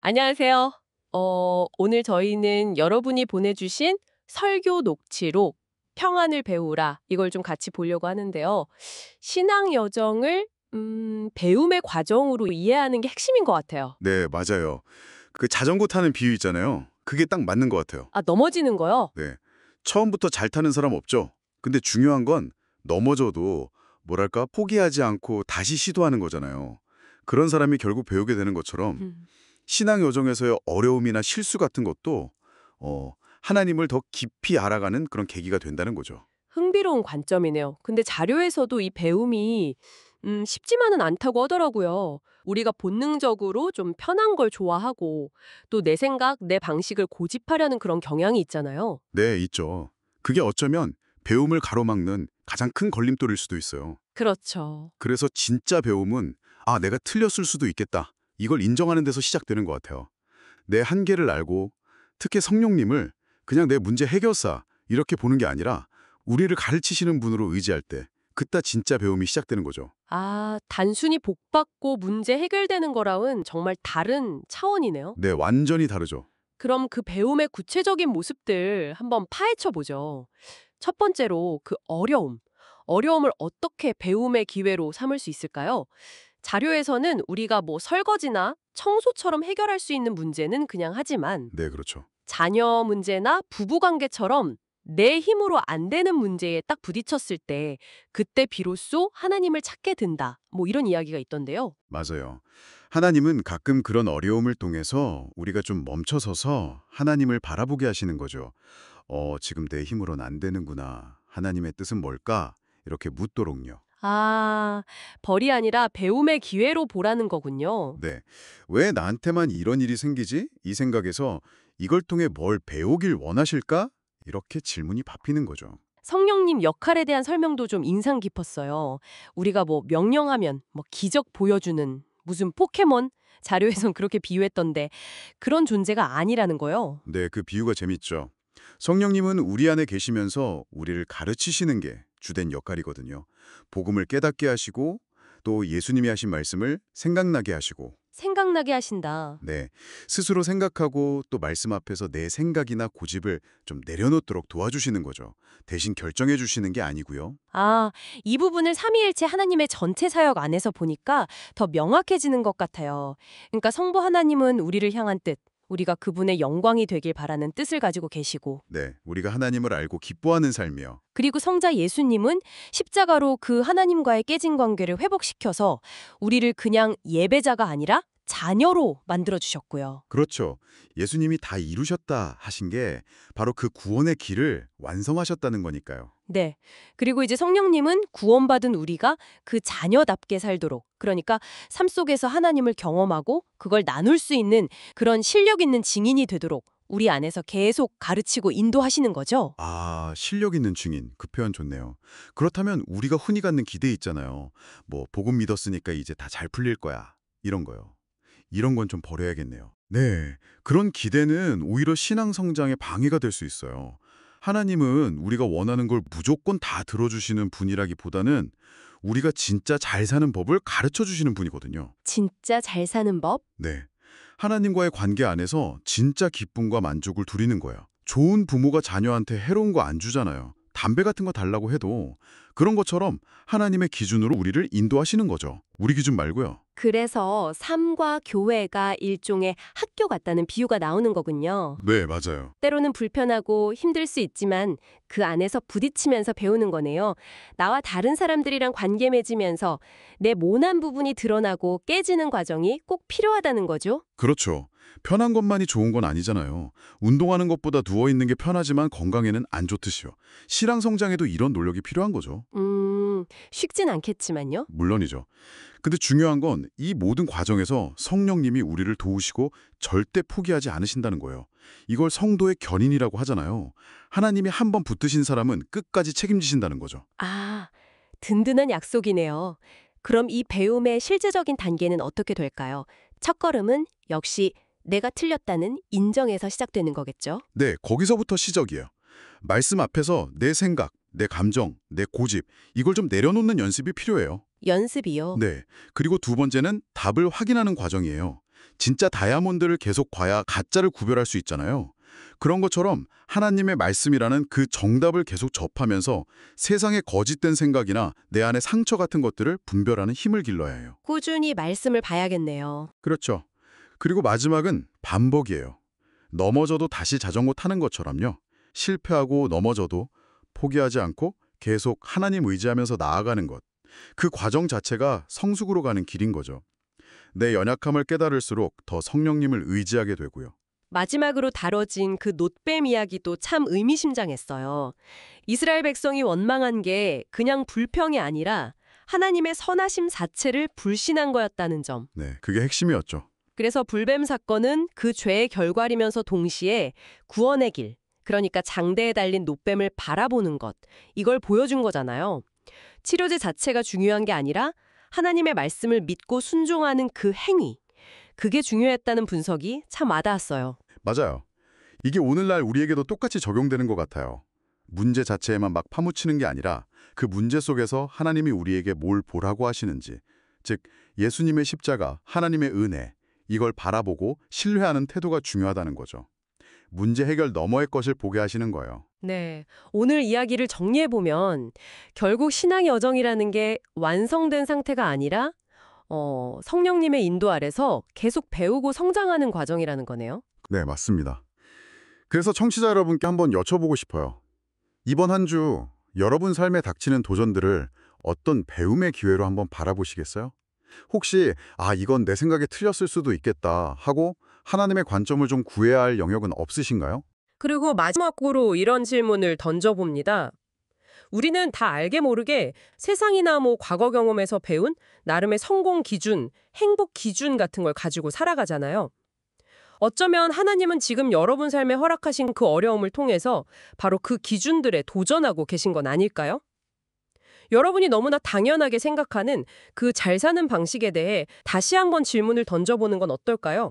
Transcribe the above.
안녕하세요. 오늘 저희는 여러분이 보내주신 설교 녹취록 평안을 배우라 이걸 좀 같이 보려고 하는데요. 신앙 여정을 배움의 과정으로 이해하는 게 핵심인 것 같아요. 네, 맞아요. 그 자전거 타는 비유 있잖아요. 그게 딱 맞는 것 같아요. 아, 넘어지는 거요? 네. 처음부터 잘 타는 사람 없죠? 근데 중요한 건 넘어져도 뭐랄까 포기하지 않고 다시 시도하는 거잖아요. 그런 사람이 결국 배우게 되는 것처럼 음, 신앙 여정에서의 어려움이나 실수 같은 것도 하나님을 더 깊이 알아가는 그런 계기가 된다는 거죠. 흥미로운 관점이네요. 근데 자료에서도 이 배움이 쉽지만은 않다고 하더라고요. 우리가 본능적으로 좀 편한 걸 좋아하고 또 내 생각, 내 방식을 고집하려는 그런 경향이 있잖아요. 네, 있죠. 그게 어쩌면 배움을 가로막는 가장 큰 걸림돌일 수도 있어요. 그렇죠. 그래서 진짜 배움은 내가 틀렸을 수도 있겠다. 이걸 인정하는 데서 시작되는 것 같아요. 내 한계를 알고 특히 성령님을 그냥 내 문제 해결사 이렇게 보는 게 아니라 우리를 가르치시는 분으로 의지할 때 그때 진짜 배움이 시작되는 거죠. 아, 단순히 복받고 문제 해결되는 거랑은 정말 다른 차원이네요. 네, 완전히 다르죠. 그럼 그 배움의 구체적인 모습들 한번 파헤쳐 보죠. 첫 번째로 그 어려움. 어려움을 어떻게 배움의 기회로 삼을 수 있을까요? 자료에서는 우리가 뭐 설거지나 청소처럼 해결할 수 있는 문제는 그냥 하지만 네, 그렇죠. 자녀 문제나 부부 관계처럼 내 힘으로 안 되는 문제에 딱 부딪혔을 때 그때 비로소 하나님을 찾게 된다. 뭐 이런 이야기가 있던데요. 맞아요. 하나님은 가끔 그런 어려움을 통해서 우리가 좀 멈춰서서 하나님을 바라보게 하시는 거죠. 지금 내 힘으로는 안 되는구나. 하나님의 뜻은 뭘까? 이렇게 묻도록요. 아, 벌이 아니라 배움의 기회로 보라는 거군요. 네. 왜 나한테만 이런 일이 생기지? 이 생각에서 이걸 통해 뭘 배우길 원하실까? 이렇게 질문이 바뀌는 거죠. 성령님 역할에 대한 설명도 좀 인상 깊었어요. 우리가 뭐 명령하면 뭐 기적 보여주는 무슨 포켓몬? 자료에선 그렇게 비유했던데 그런 존재가 아니라는 거요. 네, 그 비유가 재밌죠. 성령님은 우리 안에 계시면서 우리를 가르치시는 게 주된 역할이거든요. 복음을 깨닫게 하시고 또 예수님이 하신 말씀을 생각나게 하시고 생각나게 하신다. 네, 스스로 생각하고 또 말씀 앞에서 내 생각이나 고집을 좀 내려놓도록 도와주시는 거죠. 대신 결정해 주시는 게 아니고요. 아, 이 부분을 삼위일체 하나님의 전체 사역 안에서 보니까 더 명확해지는 것 같아요. 그러니까 성부 하나님은 우리를 향한 뜻, 우리가 그분의 영광이 되길 바라는 뜻을 가지고 계시고 네, 우리가 하나님을 알고 기뻐하는 삶이요. 그리고 성자 예수님은 십자가로 그 하나님과의 깨진 관계를 회복시켜서 우리를 그냥 예배자가 아니라 자녀로 만들어주셨고요. 그렇죠. 예수님이 다 이루셨다 하신 게 바로 그 구원의 길을 완성하셨다는 거니까요. 네. 그리고 이제 성령님은 구원받은 우리가 그 자녀답게 살도록, 그러니까 삶 속에서 하나님을 경험하고 그걸 나눌 수 있는 그런 실력 있는 증인이 되도록 우리 안에서 계속 가르치고 인도하시는 거죠. 실력 있는 증인. 그 표현 좋네요. 그렇다면 우리가 흔히 갖는 기대 있잖아요. 뭐 복음 믿었으니까 이제 다 잘 풀릴 거야. 이런 거요. 이런 건 좀 버려야겠네요. 네, 그런 기대는 오히려 신앙 성장에 방해가 될 수 있어요. 하나님은 우리가 원하는 걸 무조건 다 들어주시는 분이라기보다는 우리가 진짜 잘 사는 법을 가르쳐 주시는 분이거든요. 진짜 잘 사는 법? 네, 하나님과의 관계 안에서 진짜 기쁨과 만족을 누리는 거예요. 좋은 부모가 자녀한테 해로운 거 안 주잖아요. 담배 같은 거 달라고 해도 그런 것처럼 하나님의 기준으로 우리를 인도하시는 거죠. 우리 기준 말고요. 그래서 삶과 교회가 일종의 학교 같다는 비유가 나오는 거군요. 네, 맞아요. 때로는 불편하고 힘들 수 있지만 그 안에서 부딪히면서 배우는 거네요. 나와 다른 사람들이랑 관계 맺으면서 내 모난 부분이 드러나고 깨지는 과정이 꼭 필요하다는 거죠. 그렇죠. 편한 것만이 좋은 건 아니잖아요. 운동하는 것보다 누워있는 게 편하지만 건강에는 안 좋듯이요. 신앙 성장에도 이런 노력이 필요한 거죠. 쉽진 않겠지만요. 물론이죠. 근데 중요한 건 이 모든 과정에서 성령님이 우리를 도우시고 절대 포기하지 않으신다는 거예요. 이걸 성도의 견인이라고 하잖아요. 하나님이 한 번 붙드신 사람은 끝까지 책임지신다는 거죠. 아, 든든한 약속이네요. 그럼 이 배움의 실제적인 단계는 어떻게 될까요? 첫걸음은 역시 내가 틀렸다는 인정에서 시작되는 거겠죠? 네, 거기서부터 시작이에요. 말씀 앞에서 내 생각, 내 감정, 내 고집 이걸 좀 내려놓는 연습이 필요해요. 연습이요. 네, 그리고 두 번째는 답을 확인하는 과정이에요. 진짜 다이아몬드를 계속 봐야 가짜를 구별할 수 있잖아요. 그런 것처럼 하나님의 말씀이라는 그 정답을 계속 접하면서 세상의 거짓된 생각이나 내 안의 상처 같은 것들을 분별하는 힘을 길러야 해요. 꾸준히 말씀을 봐야겠네요. 그렇죠. 그리고 마지막은 반복이에요. 넘어져도 다시 자전거 타는 것처럼요. 실패하고 넘어져도 포기하지 않고 계속 하나님 의지하면서 나아가는 것. 그 과정 자체가 성숙으로 가는 길인 거죠. 내 연약함을 깨달을수록 더 성령님을 의지하게 되고요. 마지막으로 다뤄진 그 놋뱀 이야기도 참 의미심장했어요. 이스라엘 백성이 원망한 게 그냥 불평이 아니라 하나님의 선하심 자체를 불신한 거였다는 점. 네, 그게 핵심이었죠. 그래서 불뱀 사건은 그 죄의 결과이면서 동시에 구원의 길, 그러니까 장대에 달린 놋뱀을 바라보는 것, 이걸 보여준 거잖아요. 치료제 자체가 중요한 게 아니라 하나님의 말씀을 믿고 순종하는 그 행위, 그게 중요했다는 분석이 참 와닿았어요. 맞아요. 이게 오늘날 우리에게도 똑같이 적용되는 것 같아요. 문제 자체에만 막 파묻히는 게 아니라 그 문제 속에서 하나님이 우리에게 뭘 보라고 하시는지, 즉 예수님의 십자가, 하나님의 은혜, 이걸 바라보고 신뢰하는 태도가 중요하다는 거죠. 문제 해결 너머의 것을 보게 하시는 거예요. 네, 오늘 이야기를 정리해보면 결국 신앙의 여정이라는 게 완성된 상태가 아니라 성령님의 인도 아래서 계속 배우고 성장하는 과정이라는 거네요. 네, 맞습니다. 그래서 청취자 여러분께 한번 여쭤보고 싶어요. 이번 한 주 여러분 삶에 닥치는 도전들을 어떤 배움의 기회로 한번 바라보시겠어요? 혹시 이건 내 생각에 틀렸을 수도 있겠다 하고 하나님의 관점을 좀 구해야 할 영역은 없으신가요? 그리고 마지막으로 이런 질문을 던져봅니다. 우리는 다 알게 모르게 세상이나 과거 경험에서 배운 나름의 성공 기준, 행복 기준 같은 걸 가지고 살아가잖아요. 어쩌면 하나님은 지금 여러분 삶에 허락하신 그 어려움을 통해서 바로 그 기준들에 도전하고 계신 건 아닐까요? 여러분이 너무나 당연하게 생각하는 그 잘 사는 방식에 대해 다시 한번 질문을 던져보는 건 어떨까요?